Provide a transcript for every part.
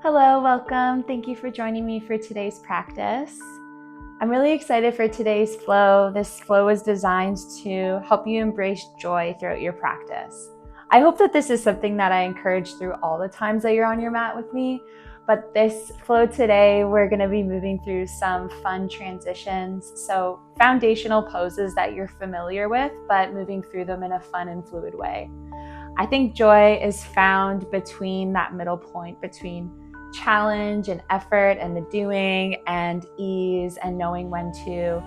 Hello, welcome. Thank you for joining me for today's practice. I'm really excited for today's flow. This flow is designed to help you embrace joy throughout your practice. I hope that this is something that I encourage through all the times that you're on your mat with me. But this flow today, we're going to be moving through some fun transitions. So foundational poses that you're familiar with, but moving through them in a fun and fluid way. I think joy is found between that middle point between challenge and effort and the doing and ease and knowing when to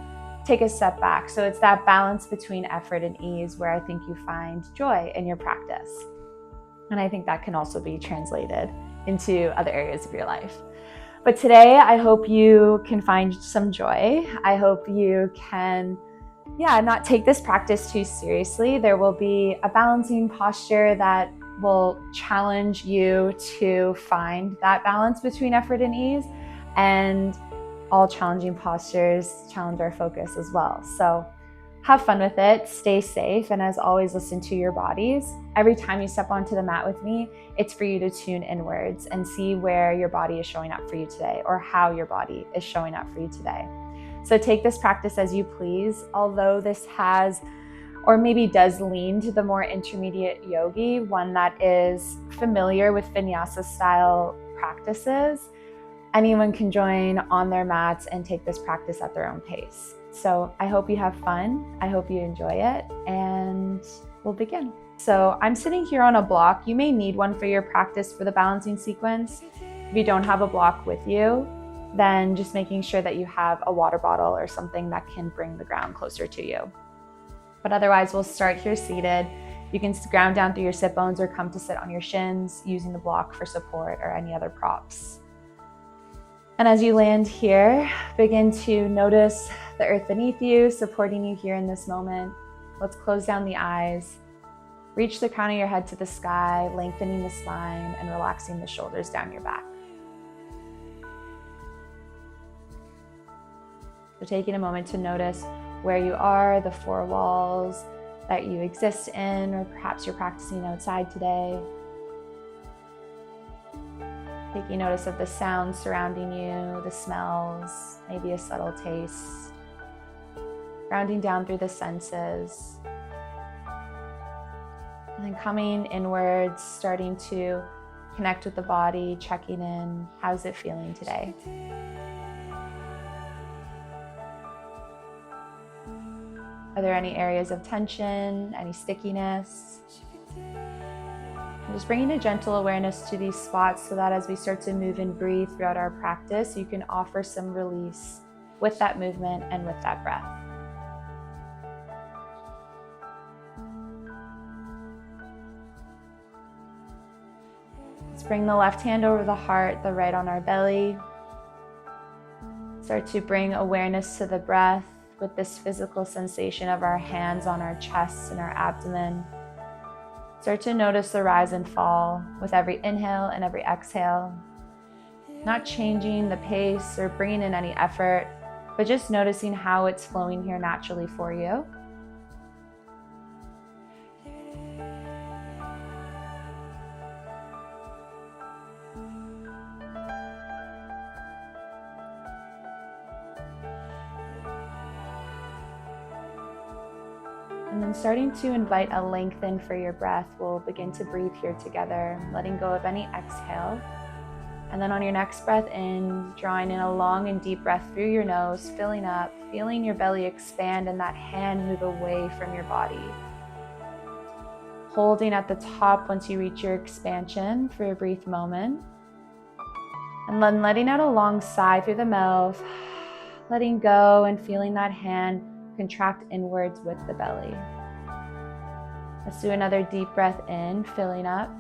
take a step back. So it's that balance between effort and ease where I think you find joy in your practice. And I think that can also be translated into other areas of your life. But today, I hope you can find some joy. I hope you can not take this practice too seriously. There will be a balancing posture that will challenge you to find that balance between effort and ease, and all challenging postures challenge our focus as well. So have fun with it, stay safe, and as always, listen to your bodies. Every time you step onto the mat with me, it's for you to tune inwards and see where your body is showing up for you today, or how your body is showing up for you today. So take this practice as you please. Although this has, or maybe does lean to the more intermediate yogi, one that is familiar with Vinyasa style practices, anyone can join on their mats and take this practice at their own pace. So I hope you have fun. I hope you enjoy it, and we'll begin. So I'm sitting here on a block. You may need one for your practice for the balancing sequence. If you don't have a block with you, then just making sure that you have a water bottle or something that can bring the ground closer to you. But otherwise, we'll start here seated. You can ground down through your sit bones or come to sit on your shins using the block for support or any other props. And as you land here, begin to notice the earth beneath you, supporting you here in this moment. Let's close down the eyes. Reach the crown of your head to the sky, lengthening the spine and relaxing the shoulders down your back. So taking a moment to notice where you are, the four walls that you exist in, or perhaps you're practicing outside today. Taking notice of the sounds surrounding you, the smells, maybe a subtle taste. Grounding down through the senses. And then coming inwards, starting to connect with the body, checking in. How's it feeling today? Are there any areas of tension, any stickiness? And just bringing a gentle awareness to these spots so that as we start to move and breathe throughout our practice, you can offer some release with that movement and with that breath. Let's bring the left hand over the heart, the right on our belly. Start to bring awareness to the breath, with this physical sensation of our hands on our chests and our abdomen. Start to notice the rise and fall with every inhale and every exhale. Not changing the pace or bringing in any effort, but just noticing how it's flowing here naturally for you. And then starting to invite a lengthen for your breath, we'll begin to breathe here together, letting go of any exhale. And then on your next breath in, drawing in a long and deep breath through your nose, filling up, feeling your belly expand and that hand move away from your body. Holding at the top once you reach your expansion for a brief moment. And then letting out a long sigh through the mouth, letting go and feeling that hand contract inwards with the belly. Let's do another deep breath in, filling up.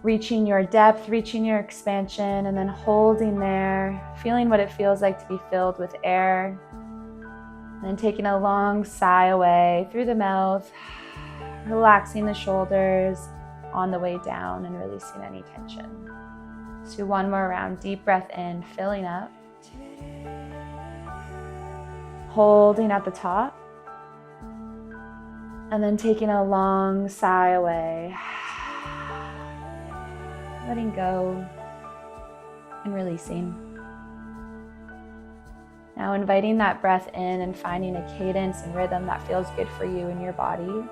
Reaching your depth, reaching your expansion, and then holding there, feeling what it feels like to be filled with air. And then taking a long sigh away through the mouth, relaxing the shoulders on the way down and releasing any tension. Let's do one more round, deep breath in, filling up. Holding at the top, and then taking a long sigh away. letting go and releasing. Now inviting that breath in and finding a cadence and rhythm that feels good for you and your body.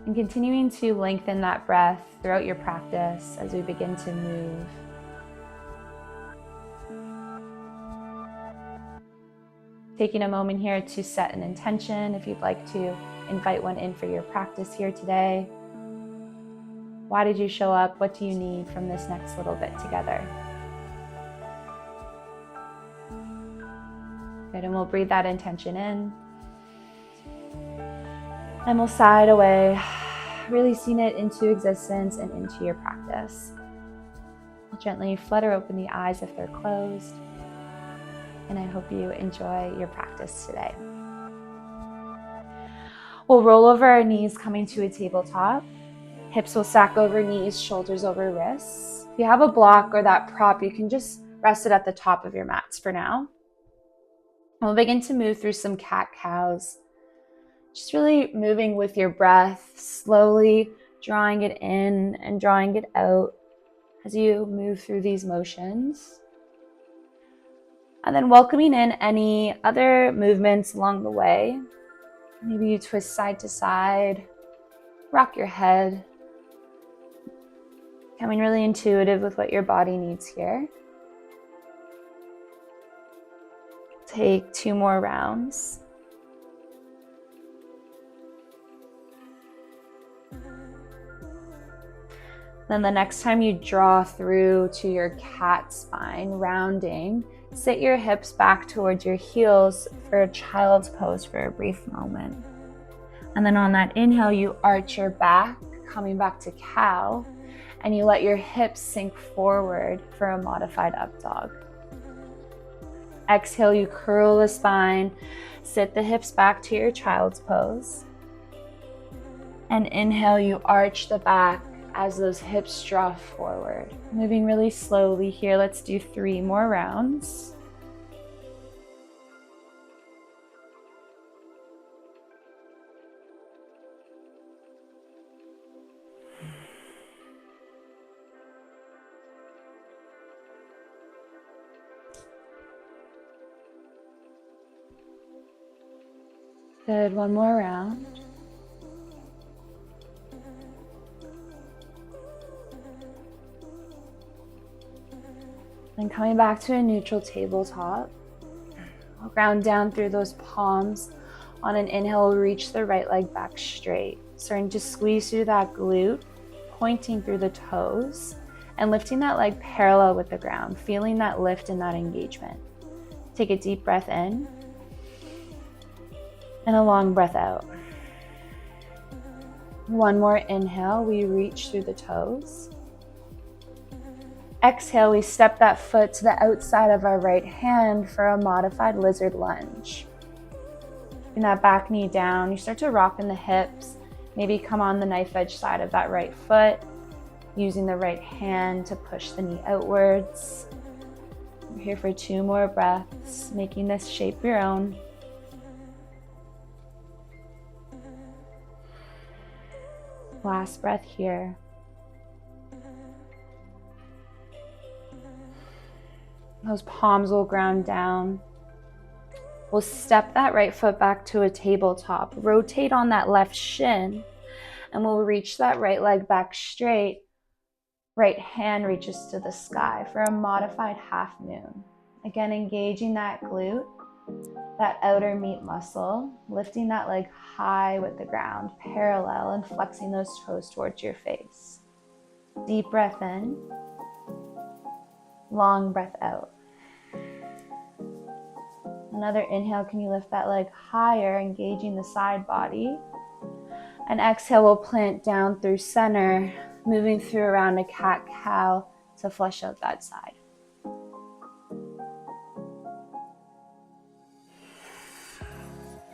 And continuing to lengthen that breath throughout your practice as we begin to move. Taking a moment here to set an intention if you'd like to invite one in for your practice here today. Why did you show up? What do you need from this next little bit together? Good, and we'll breathe that intention in. And we'll sigh it away, releasing it into existence and into your practice. We'll gently flutter open the eyes if they're closed. And I hope you enjoy your practice today. We'll roll over our knees, coming to a tabletop. Hips will stack over knees, shoulders over wrists. If you have a block or that prop, you can just rest it at the top of your mats for now. We'll begin to move through some cat-cows. Just really moving with your breath, slowly drawing it in and drawing it out as you move through these motions. And then welcoming in any other movements along the way. Maybe you twist side to side, rock your head. Becoming really intuitive with what your body needs here. Take 2 more rounds. Then the next time you draw through to your cat spine, rounding, sit your hips back towards your heels for a child's pose for a brief moment. And then on that inhale, you arch your back, coming back to cow, and you let your hips sink forward for a modified up dog. Exhale, you curl the spine, sit the hips back to your child's pose. And inhale, you arch the back as those hips draw forward. Moving really slowly here. Let's do 3 more rounds. Good, 1 more round. Then coming back to a neutral tabletop. We'll ground down through those palms. On an inhale, we'll reach the right leg back straight. Starting to squeeze through that glute, pointing through the toes, and lifting that leg parallel with the ground, feeling that lift and that engagement. Take a deep breath in, and a long breath out. 1 more inhale, we reach through the toes. Exhale, we step that foot to the outside of our right hand for a modified lizard lunge. Bring that back knee down. You start to rock in the hips. Maybe come on the knife edge side of that right foot, using the right hand to push the knee outwards. We're here for 2 more breaths, making this shape your own. Last breath here. Those palms will ground down. We'll step that right foot back to a tabletop. Rotate on that left shin, and we'll reach that right leg back straight. Right hand reaches to the sky for a modified half moon. Again, engaging that glute, that outer meat muscle, lifting that leg high with the ground, parallel, and flexing those toes towards your face. Deep breath in, long breath out. Another inhale, can you lift that leg higher, engaging the side body? And exhale, we'll plant down through center, moving through around a cat-cow to flush out that side.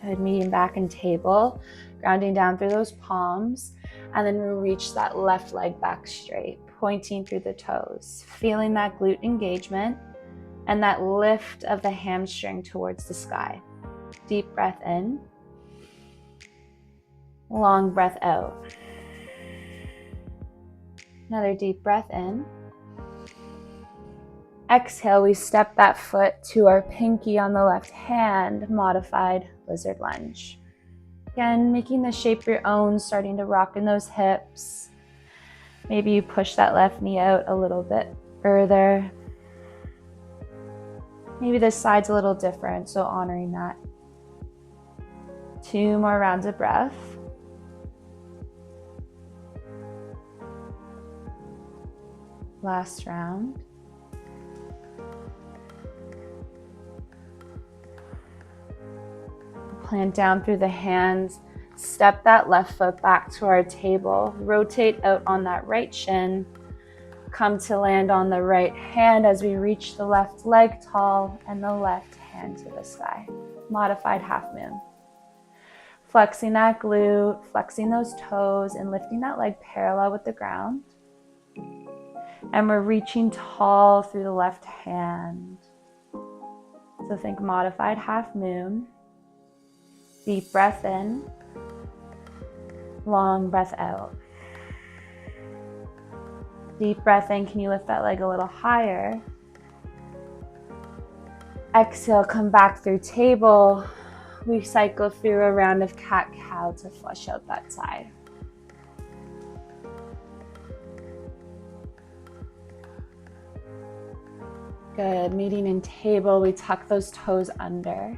Good, meeting back in table, grounding down through those palms, and then we'll reach that left leg back straight, pointing through the toes, feeling that glute engagement and that lift of the hamstring towards the sky. Deep breath in, long breath out. Another deep breath in. Exhale, we step that foot to our pinky on the left hand, modified lizard lunge. Again, making the shape your own, starting to rock in those hips. Maybe you push that left knee out a little bit further. Maybe this side's a little different, so honoring that. 2 more rounds of breath. Last round. Plant down through the hands. Step that left foot back to our table. Rotate out on that right shin. Come to land on the right hand as we reach the left leg tall and the left hand to the sky. Modified half moon. Flexing that glute, flexing those toes, and lifting that leg parallel with the ground. And we're reaching tall through the left hand. So think modified half moon. Deep breath in. Long breath out. Deep breath in. Can you lift that leg a little higher? Exhale, come back through table. We cycle through a round of cat-cow to flush out that side. Good. Meeting in table, we tuck those toes under.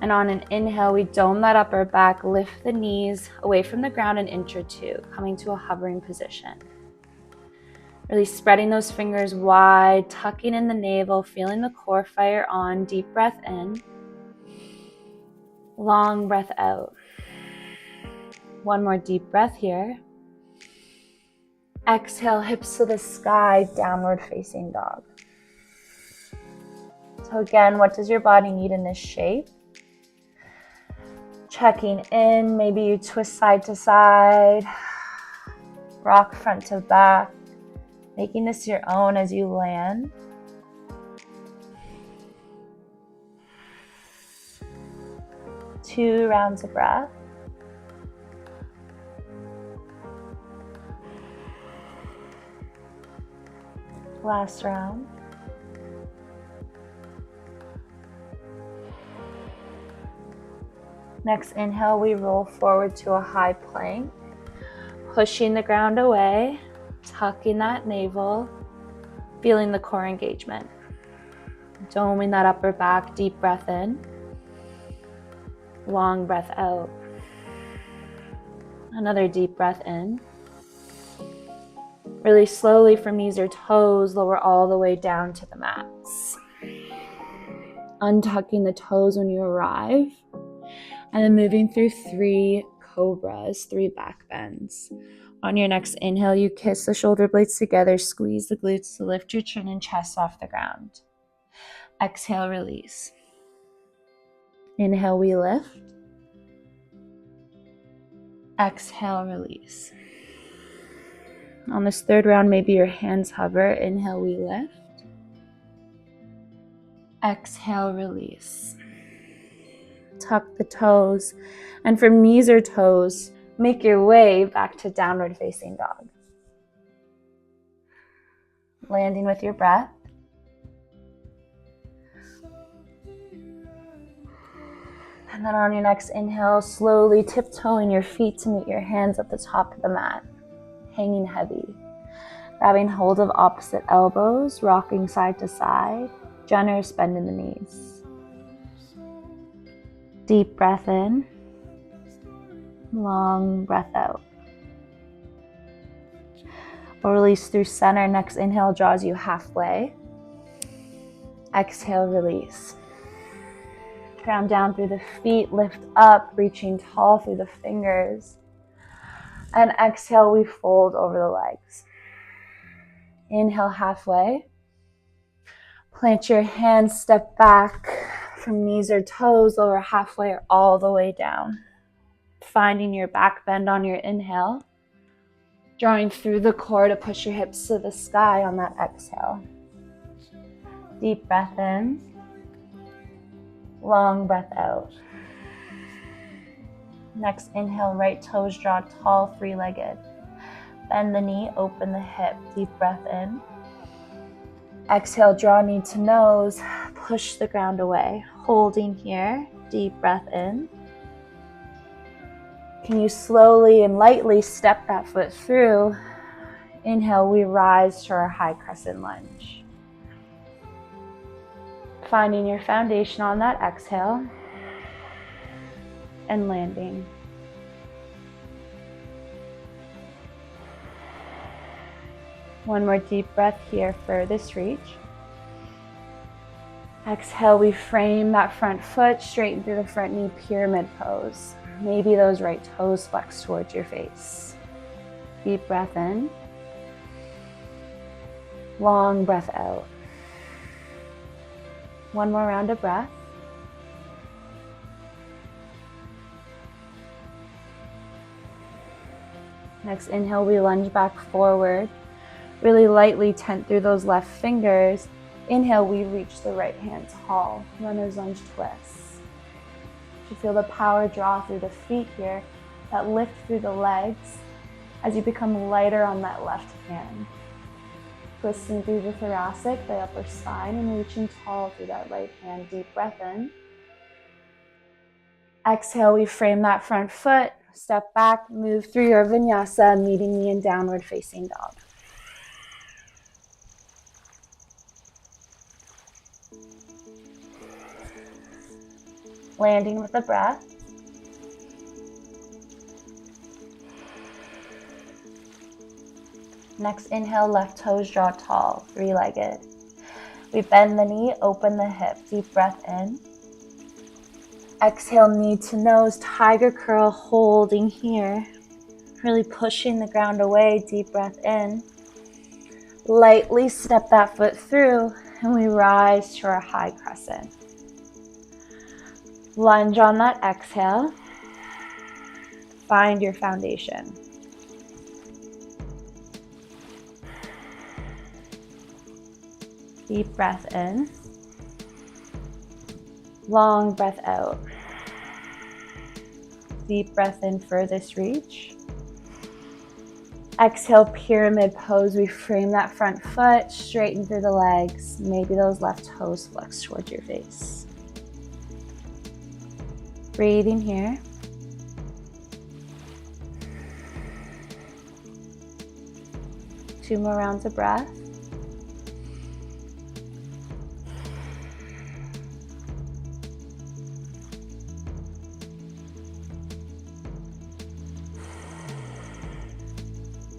And on an inhale, we dome that upper back, lift the knees away from the ground an inch or two, coming to a hovering position. Really spreading those fingers wide, tucking in the navel, feeling the core fire on. Deep breath in. Long breath out. One more deep breath here. Exhale, hips to the sky, downward facing dog. So again, what does your body need in this shape? Checking in, maybe you twist side to side, rock front to back, making this your own as you land. Two rounds of breath. Last round. Next inhale, we roll forward to a high plank, pushing the ground away, tucking that navel, feeling the core engagement. Doming that upper back, deep breath in, long breath out. Another deep breath in. Really slowly from knees or toes, lower all the way down to the mats. Untucking the toes when you arrive. And then moving through 3 cobras, 3 back bends. On your next inhale, you kiss the shoulder blades together, squeeze the glutes to lift your chin and chest off the ground. Exhale, release. Inhale, we lift. Exhale, release. On this 3rd round, maybe your hands hover. Inhale, we lift. Exhale, release. Tuck the toes, and from knees or toes, make your way back to downward facing dog. Landing with your breath. And then on your next inhale, slowly tiptoeing your feet to meet your hands at the top of the mat, hanging heavy. Grabbing hold of opposite elbows, rocking side to side, generous bend in the knees. Deep breath in, long breath out. We'll release through center. Next inhale draws you halfway. Exhale, release. Ground down through the feet, lift up, reaching tall through the fingers. And exhale, we fold over the legs. Inhale halfway. Plant your hands, step back. From knees or toes, lower halfway or all the way down. Finding your back bend on your inhale. Drawing through the core to push your hips to the sky on that exhale. Deep breath in. Long breath out. Next inhale, right toes draw tall, 3-legged. Bend the knee, open the hip, deep breath in. Exhale, draw knee to nose, push the ground away. Holding here, deep breath in. Can you slowly and lightly step that foot through? Inhale, we rise to our high crescent lunge. Finding your foundation on that exhale and landing. One more deep breath here for this reach. Exhale, we frame that front foot, straighten through the front knee, pyramid pose. Maybe those right toes flex towards your face. Deep breath in. Long breath out. One more round of breath. Next inhale, we lunge back forward. Really lightly tent through those left fingers. Inhale, we reach the right hand tall. Runner's lunge twist. You feel the power draw through the feet here, that lift through the legs as you become lighter on that left hand. Twisting through the thoracic, the upper spine, and reaching tall through that right hand. Deep breath in. Exhale, we frame that front foot, step back, move through your vinyasa, meeting me in downward facing dog. Landing with a breath. Next inhale, left toes draw tall, three-legged. We bend the knee, open the hip, deep breath in. Exhale, knee to nose, tiger curl, holding here. Really pushing the ground away, deep breath in. Lightly step that foot through, and we rise to our high crescent. Lunge on that exhale. Find your foundation. Deep breath in. Long breath out. Deep breath in for this reach. Exhale, pyramid pose. We frame that front foot, straighten through the legs. Maybe those left toes flex towards your face. Breathing here. Two more rounds of breath.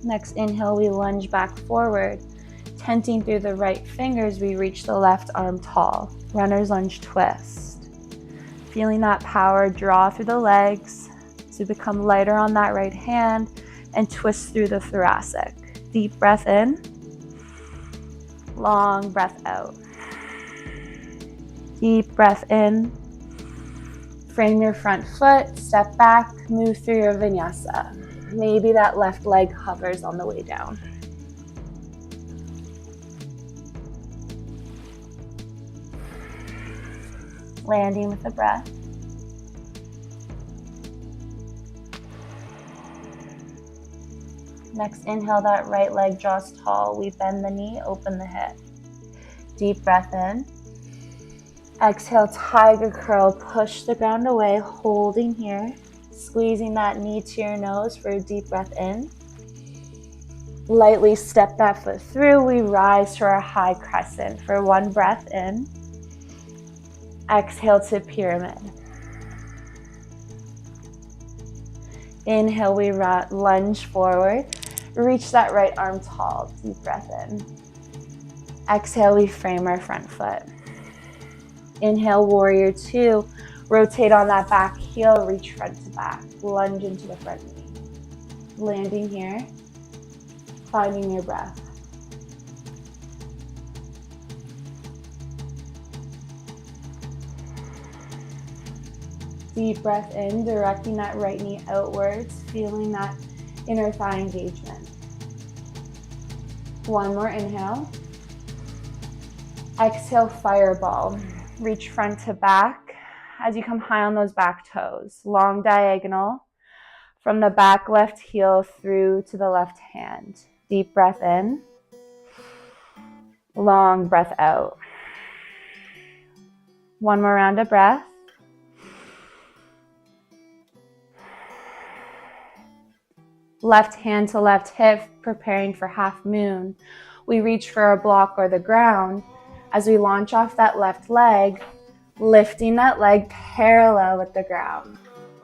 Next inhale, we lunge back forward. Tenting through the right fingers, we reach the left arm tall. Runner's lunge twist. Feeling that power draw through the legs to become lighter on that right hand and twist through the thoracic. Deep breath in. Long breath out. Deep breath in. Frame your front foot, step back, move through your vinyasa. Maybe that left leg hovers on the way down. Landing with a breath. Next inhale, that right leg draws tall. We bend the knee, open the hip. Deep breath in. Exhale, tiger curl, push the ground away, holding here. Squeezing that knee to your nose for a deep breath in. Lightly step that foot through. We rise to our high crescent for one breath in. Exhale to pyramid. Inhale, we lunge forward. Reach that right arm tall. Deep breath in. Exhale, we frame our front foot. Inhale, warrior two. Rotate on that back heel, reach front to back. Lunge into the front knee. Landing here. Finding your breath. Deep breath in, directing that right knee outwards, feeling that inner thigh engagement. One more inhale. Exhale, fireball. Reach front to back as you come high on those back toes. Long diagonal. From the back left heel through to the left hand. Deep breath in. Long breath out. One more round of breath. Left hand to left hip, preparing for half moon. We reach for a block or the ground as we launch off that left leg, lifting that leg parallel with the ground.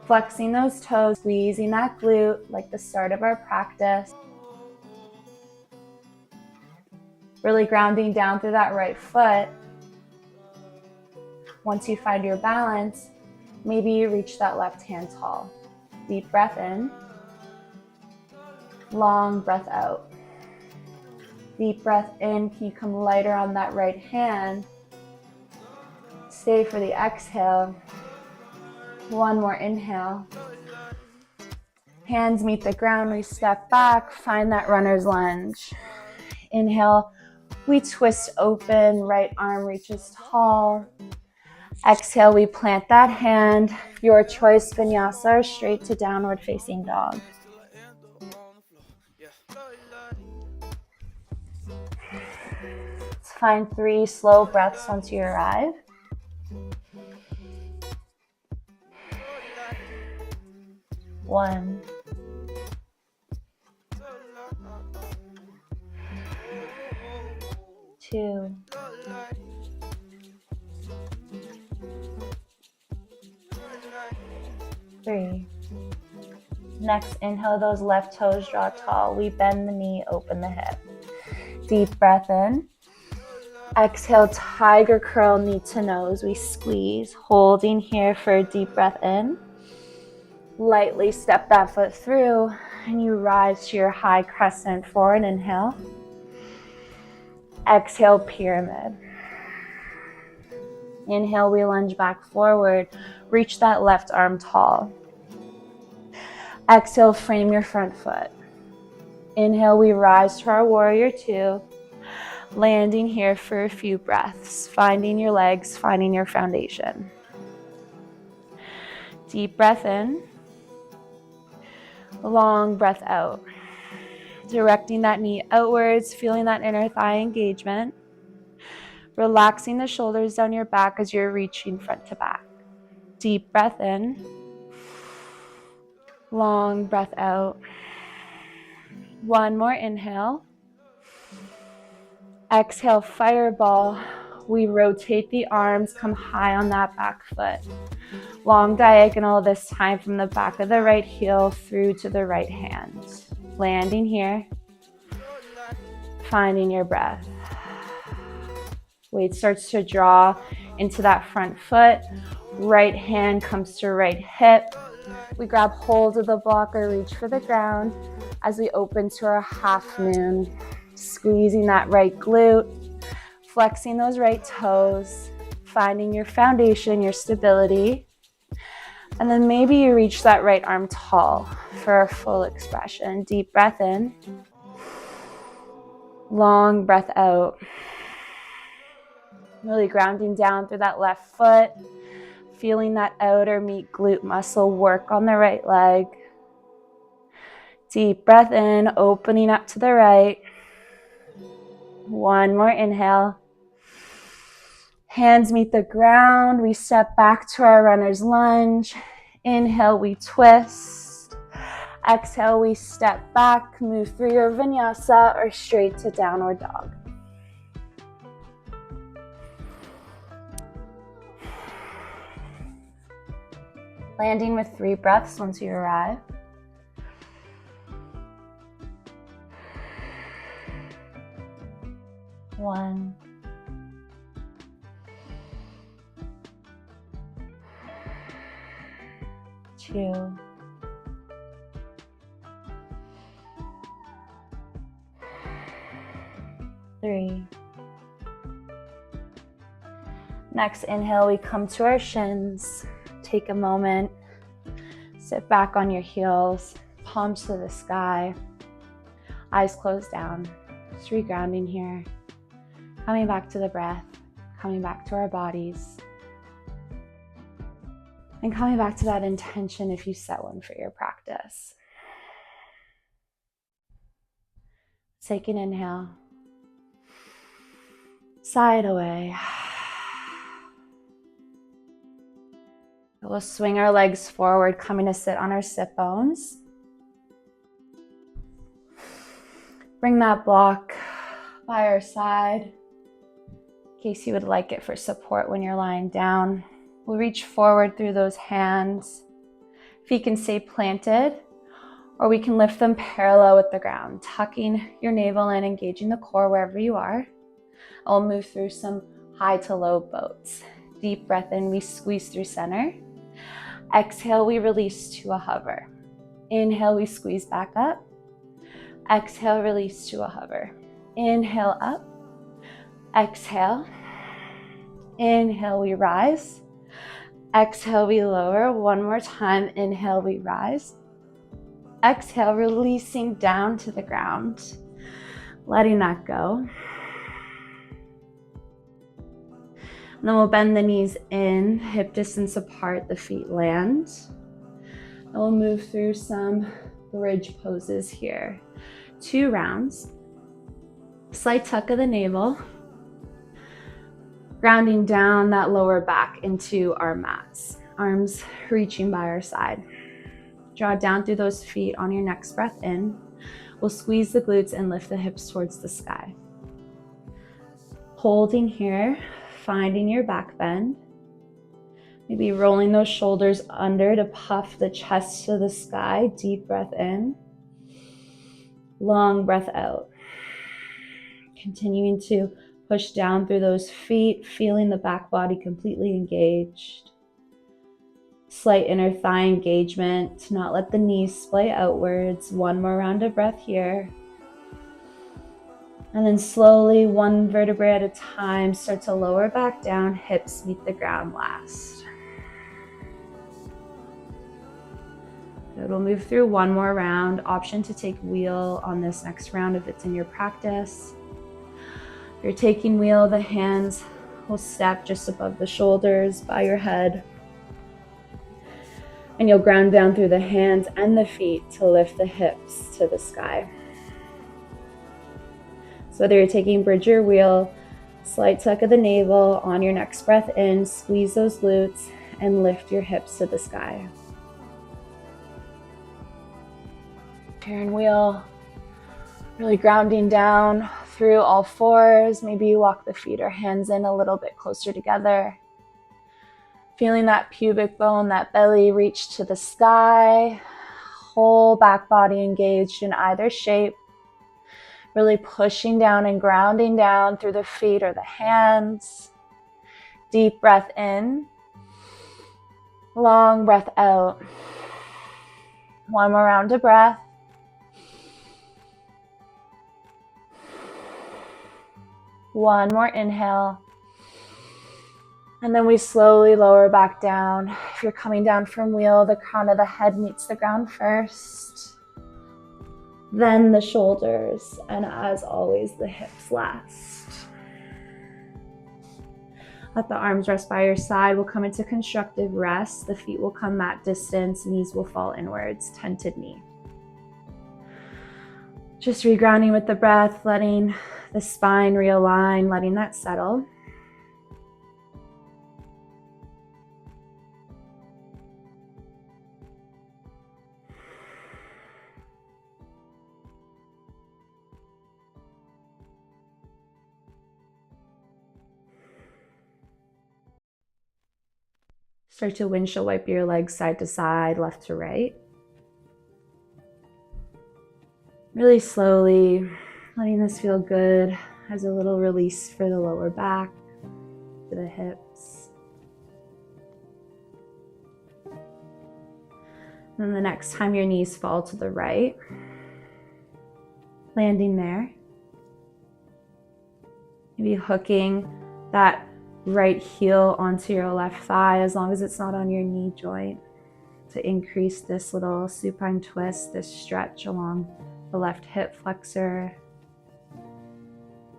Flexing those toes, squeezing that glute like the start of our practice. Really grounding down through that right foot. Once you find your balance, maybe you reach that left hand tall. Deep breath in. Long breath out. Deep breath in. Can you come lighter on that right hand? Stay for the exhale. One more inhale. Hands meet the ground. We step back. Find that runner's lunge. Inhale. We twist open. Right arm reaches tall. Exhale. We plant that hand. Your choice, Vinyasa, or straight to downward facing dog. Let's find 3 slow breaths once you arrive. One. 2. 3. Next, inhale, those left toes draw tall. We bend the knee, open the hip. Deep breath in. Exhale, tiger curl, knee to nose. We squeeze, holding here for a deep breath in. Lightly step that foot through and you rise to your high crescent for an inhale. Exhale, pyramid. Inhale, we lunge back forward. Reach that left arm tall. Exhale, frame your front foot. Inhale, we rise to our warrior 2. Landing here for a few breaths. Finding your legs, finding your foundation. Deep breath in. Long breath out. Directing that knee outwards, feeling that inner thigh engagement. Relaxing the shoulders down your back as you're reaching front to back. Deep breath in. Long breath out. One more inhale. Exhale, fireball. We rotate the arms, come high on that back foot. Long diagonal this time from the back of the right heel through to the right hand. Landing here. Finding your breath. Weight starts to draw into that front foot. Right hand comes to right hip. We grab hold of the blocker, reach for the ground as we open to our half moon. Squeezing that right glute, flexing those right toes, finding your foundation, your stability. And then maybe you reach that right arm tall for a full expression. Deep breath in. Long breath out. Really grounding down through that left foot. Feeling that outer meat glute muscle work on the right leg. Deep breath in, opening up to the right. One more inhale. Hands meet the ground. We step back to our runner's lunge. Inhale, we twist. Exhale, we step back, move through your vinyasa or straight to downward dog. Landing with 3 breaths once you arrive. One. 2. 3. Next inhale, we come to our shins. Take a moment, sit back on your heels, palms to the sky, eyes closed down, just regrounding here, coming back to the breath, coming back to our bodies. And coming back to that intention if you set one for your practice. Take an inhale. Sigh it away. We'll swing our legs forward, coming to sit on our sit bones. Bring that block by our side in case you would like it for support when you're lying down. We'll reach forward through those hands. Feet can stay planted, or we can lift them parallel with the ground, tucking your navel in, engaging the core wherever you are. We'll move through some high to low boats. Deep breath in, we squeeze through center. Exhale, we release to a hover. Inhale, we squeeze back up. Exhale, release to a hover. Inhale, up. Exhale. Inhale, we rise. Exhale, we lower. One more time. Inhale, we rise. Exhale, releasing down to the ground. Letting that go. And then we'll bend the knees in, hip distance apart, the feet land. And we'll move through some bridge poses here. 2 rounds. Slight tuck of the navel. Grounding down that lower back into our mats. Arms reaching by our side. Draw down through those feet on your next breath in. We'll squeeze the glutes and lift the hips towards the sky. Holding here, finding your back bend. Maybe rolling those shoulders under to puff the chest to the sky. Deep breath in. Long breath out. Continuing to push down through those feet, feeling the back body completely engaged. Slight inner thigh engagement to not let the knees splay outwards. One more round of breath here. And then slowly, one vertebrae at a time, start to lower back down, hips meet the ground last. Good, we'll move through one more round. Option to take wheel on this next round if it's in your practice. If you're taking wheel, the hands will step just above the shoulders by your head. And you'll ground down through the hands and the feet to lift the hips to the sky. So whether you're taking bridge or wheel, slight tuck of the navel on your next breath in, squeeze those glutes and lift your hips to the sky. Turn wheel, really grounding down through all fours. Maybe you walk the feet or hands in a little bit closer together. Feeling that pubic bone, that belly reach to the sky. Whole back body engaged in either shape. Really pushing down and grounding down through the feet or the hands. Deep breath in. Long breath out. One more round of breath. One more inhale. And then we slowly lower back down. If you're coming down from wheel, the crown of the head meets the ground first. Then the shoulders, and as always, the hips last. Let the arms rest by your side. We'll come into constructive rest. The feet will come mat distance, knees will fall inwards, tented knee. Just regrounding with the breath, letting the spine realign, letting that settle. Start to windshield wipe your legs side to side, left to right. Really slowly, letting this feel good as a little release for the lower back, to the hips. Then the next time your knees fall to the right, landing there. Maybe hooking that right heel onto your left thigh as long as it's not on your knee joint to increase this little supine twist, this stretch along the left hip flexor.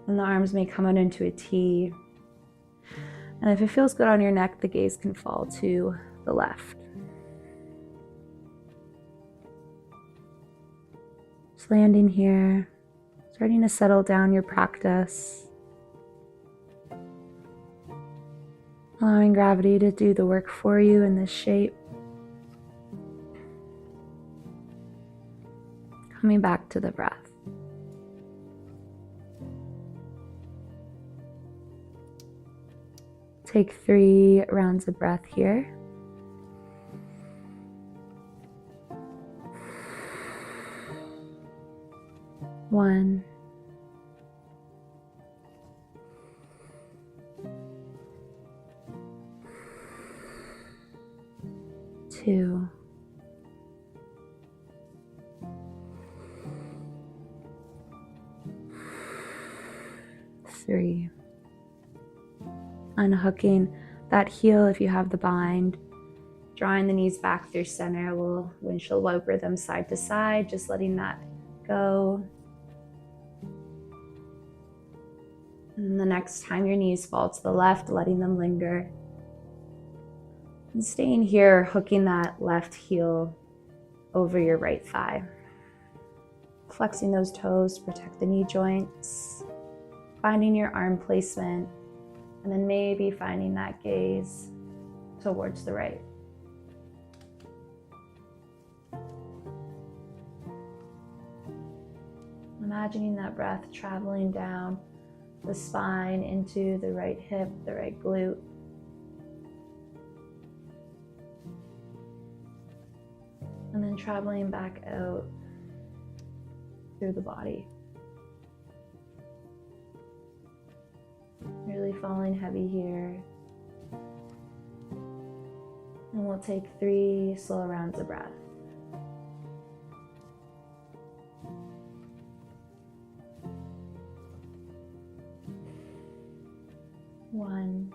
And the arms may come out into a T. And if it feels good on your neck, the gaze can fall to the left. Just landing here, starting to settle down your practice, allowing gravity to do the work for you in this shape. Coming back to the breath. Take 3 rounds of breath here. 1, 2, 3. Unhooking that heel if you have the bind. Drawing the knees back through center. We'll windshield wiper them side to side, just letting that go. And the next time your knees fall to the left, letting them linger. And staying here, hooking that left heel over your right thigh. Flexing those toes to protect the knee joints. Finding your arm placement. And then maybe finding that gaze towards the right. Imagining that breath traveling down the spine into the right hip, the right glute. And then traveling back out through the body. Really falling heavy here. And we'll take 3 slow rounds of breath. 1,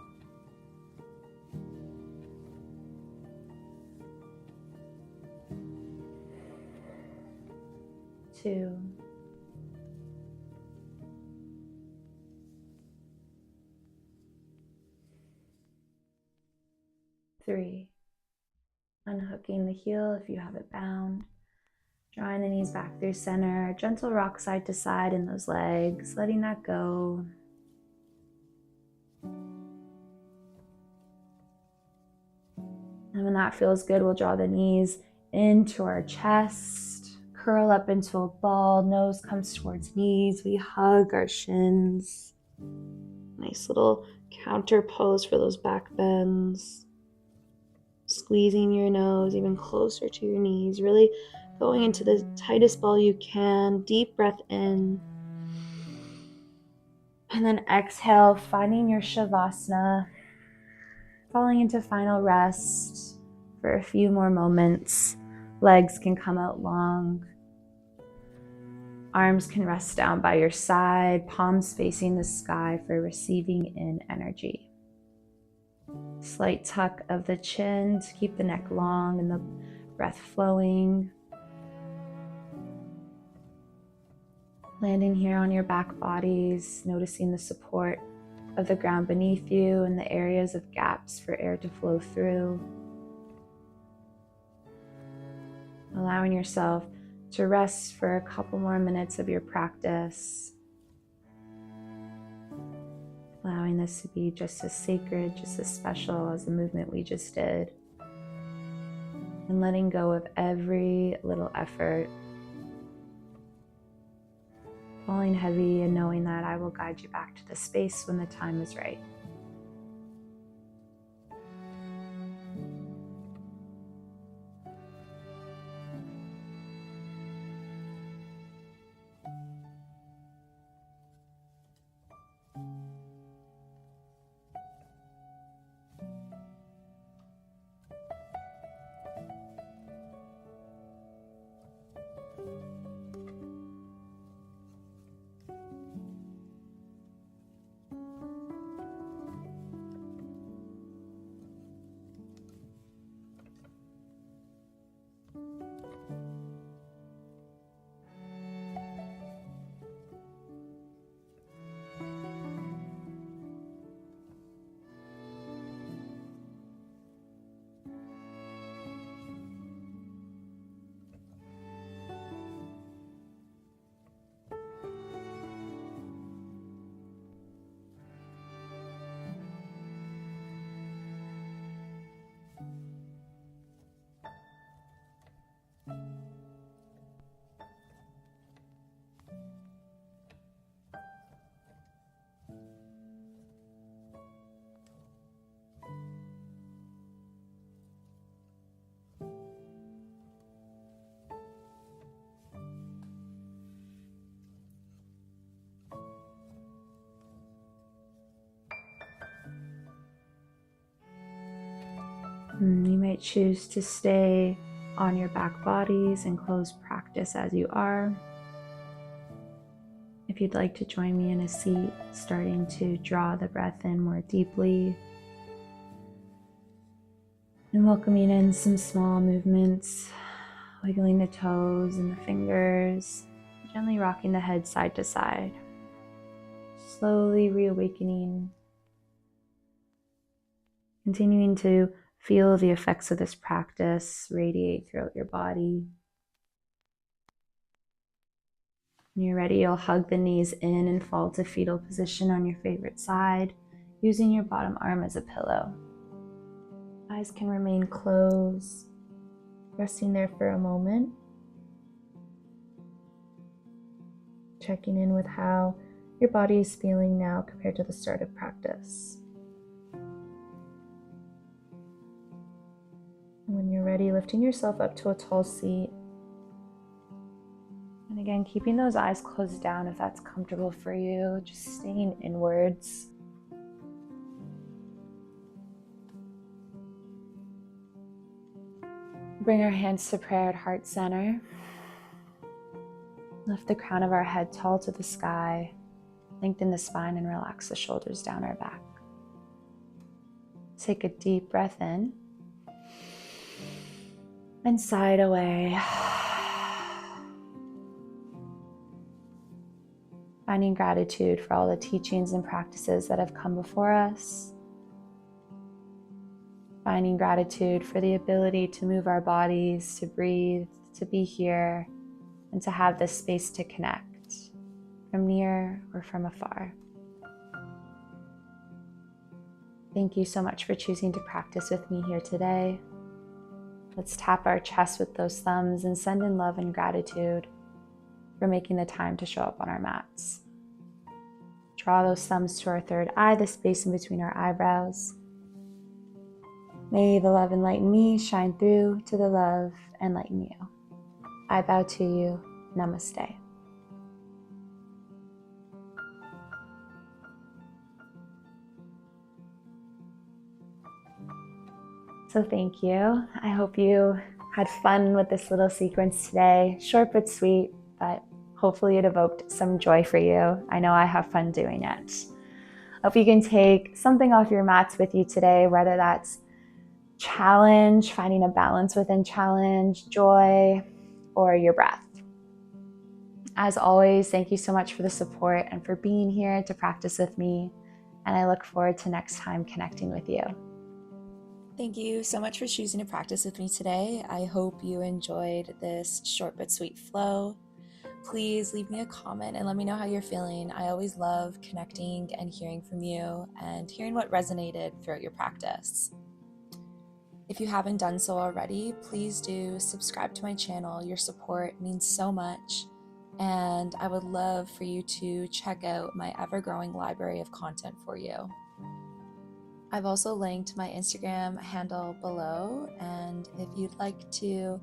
2, 3. Unhooking the heel if you have it bound. Drawing the knees back through center. Gentle rock side to side in those legs. Letting that go. And when that feels good, we'll draw the knees into our chest. Curl up into a ball. Nose comes towards knees. We hug our shins. Nice little counter pose for those back bends. Squeezing your nose even closer to your knees. Really going into the tightest ball you can. Deep breath in. And then exhale, finding your Shavasana. Falling into final rest for a few more moments. Legs can come out long. Arms can rest down by your side. Palms facing the sky for receiving in energy. Slight tuck of the chin to keep the neck long and the breath flowing. Landing here on your back bodies, noticing the support of the ground beneath you and the areas of gaps for air to flow through. Allowing yourself to rest for a couple more minutes of your practice. Allowing this to be just as sacred, just as special as the movement we just did. And letting go of every little effort. Falling heavy and knowing that I will guide you back to the space when the time is right. You might choose to stay on your back bodies and close practice as you are. If you'd like to join me in a seat, starting to draw the breath in more deeply and welcoming in some small movements, wiggling the toes and the fingers, gently rocking the head side to side, slowly reawakening, continuing to feel the effects of this practice radiate throughout your body. When you're ready, you'll hug the knees in and fall to fetal position on your favorite side, using your bottom arm as a pillow. Eyes can remain closed, resting there for a moment. Checking in with how your body is feeling now compared to the start of practice. And when you're ready, lifting yourself up to a tall seat. And again, keeping those eyes closed down if that's comfortable for you, just staying inwards. Bring our hands to prayer at heart center. Lift the crown of our head tall to the sky. Lengthen the spine and relax the shoulders down our back. Take a deep breath in. And sigh it away. Finding gratitude for all the teachings and practices that have come before us. Finding gratitude for the ability to move our bodies, to breathe, to be here, and to have this space to connect from near or from afar. Thank you so much for choosing to practice with me here today. Let's tap our chest with those thumbs and send in love and gratitude for making the time to show up on our mats. Draw those thumbs to our third eye, the space in between our eyebrows. May the love enlighten me, shine through to the love, enlighten you. I bow to you. Namaste. So thank you. I hope you had fun with this little sequence today. Short but sweet, but hopefully it evoked some joy for you. I know I have fun doing it. Hope you can take something off your mats with you today, whether that's challenge, finding a balance within challenge, joy, or your breath. As always, thank you so much for the support and for being here to practice with me. And I look forward to next time connecting with you. Thank you so much for choosing to practice with me today. I hope you enjoyed this short but sweet flow. Please leave me a comment and let me know how you're feeling. I always love connecting and hearing from you and hearing what resonated throughout your practice. If you haven't done so already, please do subscribe to my channel. Your support means so much, and I would love for you to check out my ever-growing library of content for you. I've also linked my Instagram handle below, and if you'd like to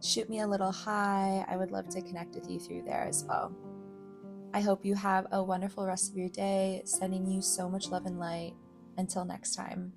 shoot me a little hi, I would love to connect with you through there as well. I hope you have a wonderful rest of your day, sending you so much love and light. Until next time.